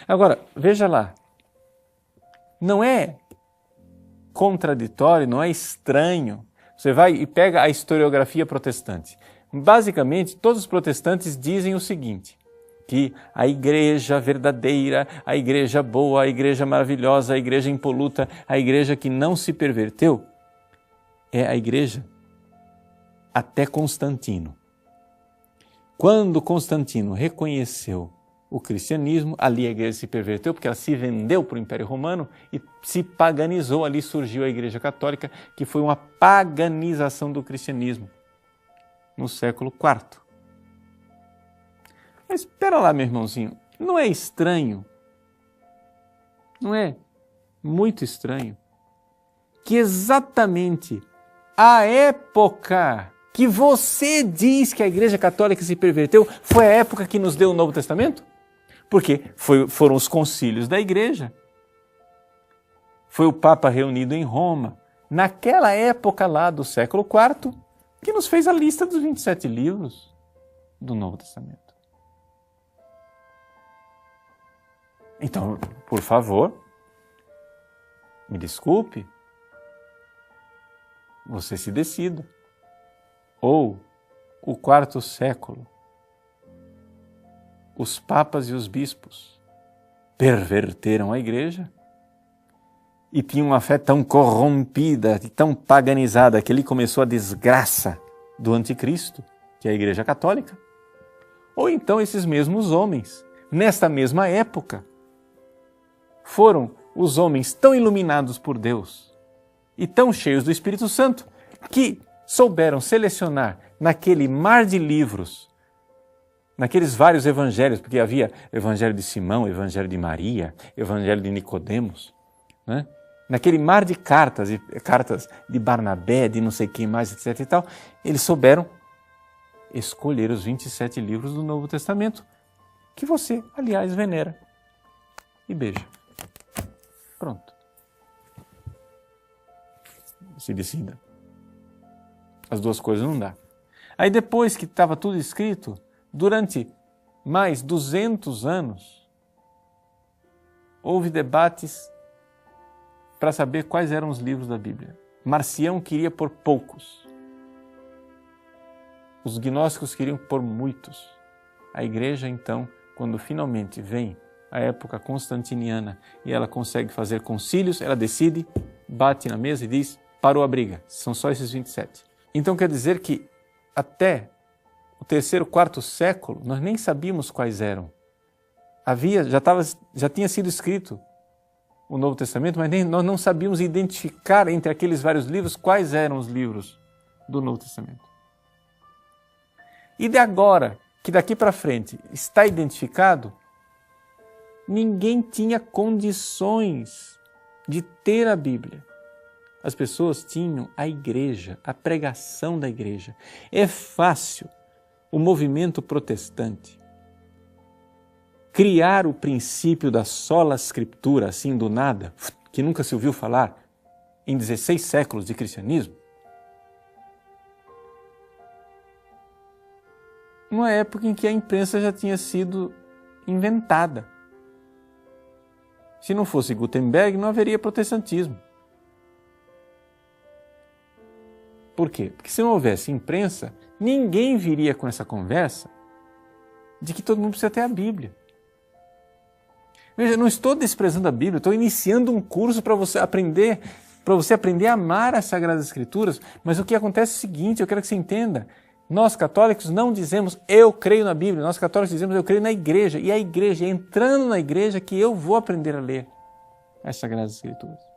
Agora, veja lá, não é contraditório, não é estranho. Você vai e pega a historiografia protestante. Basicamente, todos os protestantes dizem o seguinte, que a igreja verdadeira, a igreja boa, a igreja maravilhosa, a igreja impoluta, a igreja que não se perverteu, é a igreja até Constantino. Quando Constantino reconheceu o cristianismo, ali a igreja se perverteu, porque ela se vendeu para o Império Romano e se paganizou, ali surgiu a Igreja Católica, que foi uma paganização do cristianismo no século IV. Mas espera lá, meu irmãozinho, não é estranho, não é muito estranho, que exatamente a época que você diz que a Igreja Católica se perverteu foi a época que nos deu o Novo Testamento? Porque foram os concílios da Igreja, foi o Papa reunido em Roma, naquela época lá do século IV, que nos fez a lista dos 27 livros do Novo Testamento. Então, por favor, me desculpe, você se decida. Ou o quarto século, os papas e os bispos perverteram a igreja e tinham uma fé tão corrompida e tão paganizada que ali começou a desgraça do anticristo, que é a Igreja Católica. Ou então esses mesmos homens, nesta mesma época, foram os homens tão iluminados por Deus e tão cheios do Espírito Santo que souberam selecionar naquele mar de livros, naqueles vários evangelhos, porque havia o evangelho de Simão, o evangelho de Maria, o evangelho de Nicodemos, né? Naquele mar de cartas de Barnabé, de não sei quem mais, etc. e tal, eles souberam escolher os 27 livros do Novo Testamento, que você, aliás, venera e beija. Pronto. Se decida. As duas coisas não dá. Aí depois que estava tudo escrito, durante mais 200 anos, houve debates para saber quais eram os livros da Bíblia. Marcião queria pôr poucos. Os gnósticos queriam pôr muitos. A igreja, então, quando finalmente vem a época constantiniana e ela consegue fazer concílios, ela decide, bate na mesa e diz, parou a briga, são só esses 27. Então quer dizer que até o terceiro, quarto século, nós nem sabíamos quais eram. Já tinha sido escrito o Novo Testamento, mas nós não sabíamos identificar entre aqueles vários livros quais eram os livros do Novo Testamento. E de agora, que daqui para frente está identificado, ninguém tinha condições de ter a Bíblia. As pessoas tinham a igreja, a pregação da igreja. É fácil o movimento protestante criar o princípio da sola escritura, assim do nada, que nunca se ouviu falar em 16 séculos de cristianismo, numa época em que a imprensa já tinha sido inventada. Se não fosse Gutenberg, não haveria protestantismo. Por quê? Porque se não houvesse imprensa, ninguém viria com essa conversa de que todo mundo precisa ter a Bíblia. Veja, eu não estou desprezando a Bíblia, estou iniciando um curso para você aprender a amar as Sagradas Escrituras, mas o que acontece é o seguinte, eu quero que você entenda, nós católicos não dizemos eu creio na Bíblia, nós católicos dizemos eu creio na igreja, e a igreja, é entrando na igreja que eu vou aprender a ler as Sagradas Escrituras.